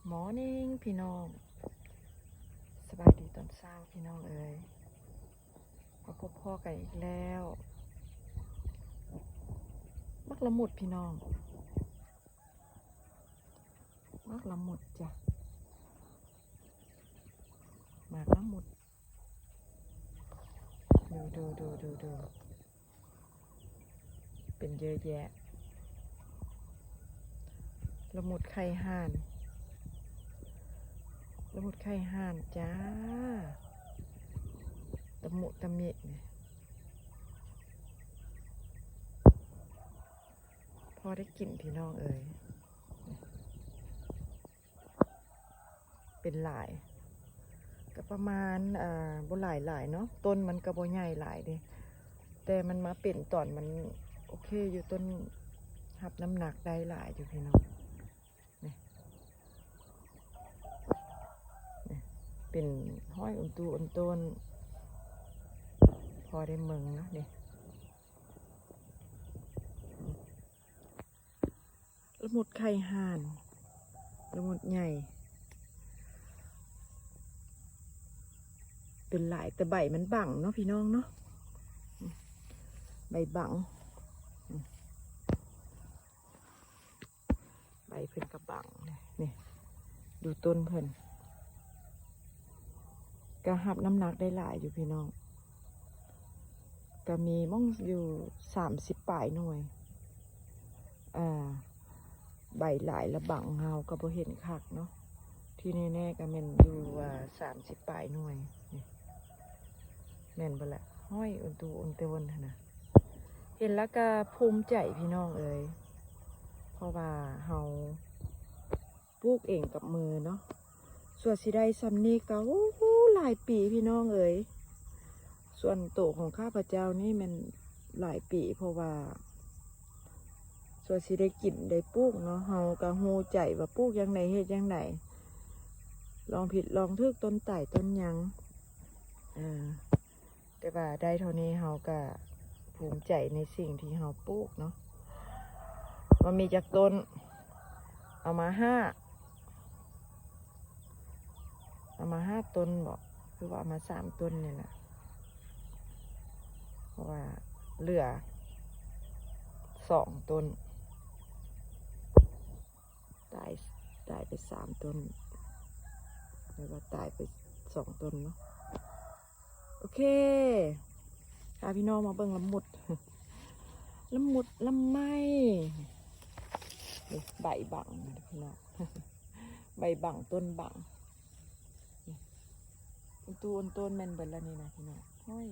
หมอนิ่งพี่น้องสบายดีตอนเช้าพี่น้องเอ๋ยมาพบพ่อกันอีกแล้วมักละมุดพี่น้องมักละมุดจ้ะมากละมุดดูเป็นเยอะแยะละมุดไข่ห่านละมุดไข่ห่านจ้าตะมุตะมิเนี่ยพอได้กลิ่นพี่น้องเอ๋ยเป็นหลายก็ประมาณบ่หลายเนาะต้นมันก็บ่ใหญ่หลายเด้แต่มันมาเป็นตอนมันโอเคอยู่ต้นหับน้ำหนักได้หลายอยู่พี่น้องนี่เป็นห้อยอุ่นตูอุ่นต้นพอได้เมืองเนาะนี่ละมุดไข่ห่านละมุดใหญ่เป็นหลายแต่ใบมันบังเนาะพี่น้องเนาะใบบังใบเพิ่นกระบังนี่ดูต้นเพิ่นก็หับน้ำหนักได้หลายอยู่พี่น้องก็มีม่องอยู่30 ปลายหน่วยใบหลายละบังเฮาก็บ่เห็นคักเนาะที่แน่ๆก็แม่นอยู่30 ปลายหน่วยนี่แม่นบ่ละห้อยอุ่นตูอุ่นเตวนนะเห็นแล้วก็ภูมิใจพี่น้องเอ๋ยเพราะว่าเฮาปลูกเองกับมือเนาะส่วนสิได้ซ้ำนี้ก็หลายปีพี่น้องเอ๋ยส่วนโตของข้าพเจ้านี่มันหลายปีเพราะว่าส่วนสิได้กินได้ปลูกเนาะเฮาก็ฮู้ใจว่าปลูกยังไงเฮ็ดยังไงลองผิดลองถูกต้นไต่ต้นยังแต่ว่าได้เท่านี้เฮาก็ภูมิใจในสิ่งที่เฮาปลูกเนาะมันมีจากต้นเอามา5 ต้นบอกคือว่าเอามา3 ต้นเนี่ยนะเพราะว่าเหลือ2 ต้นตายไป3 ต้นแล้วก็ตายไป2 ต้นเนาะโอเคพาพี่น้องมาเบิ่งละมุดละไม้ใบบังนะพี่น้องใบบังต้นบังต้นแม่นเบิดแล้วนี่นะพี่น้องห้อย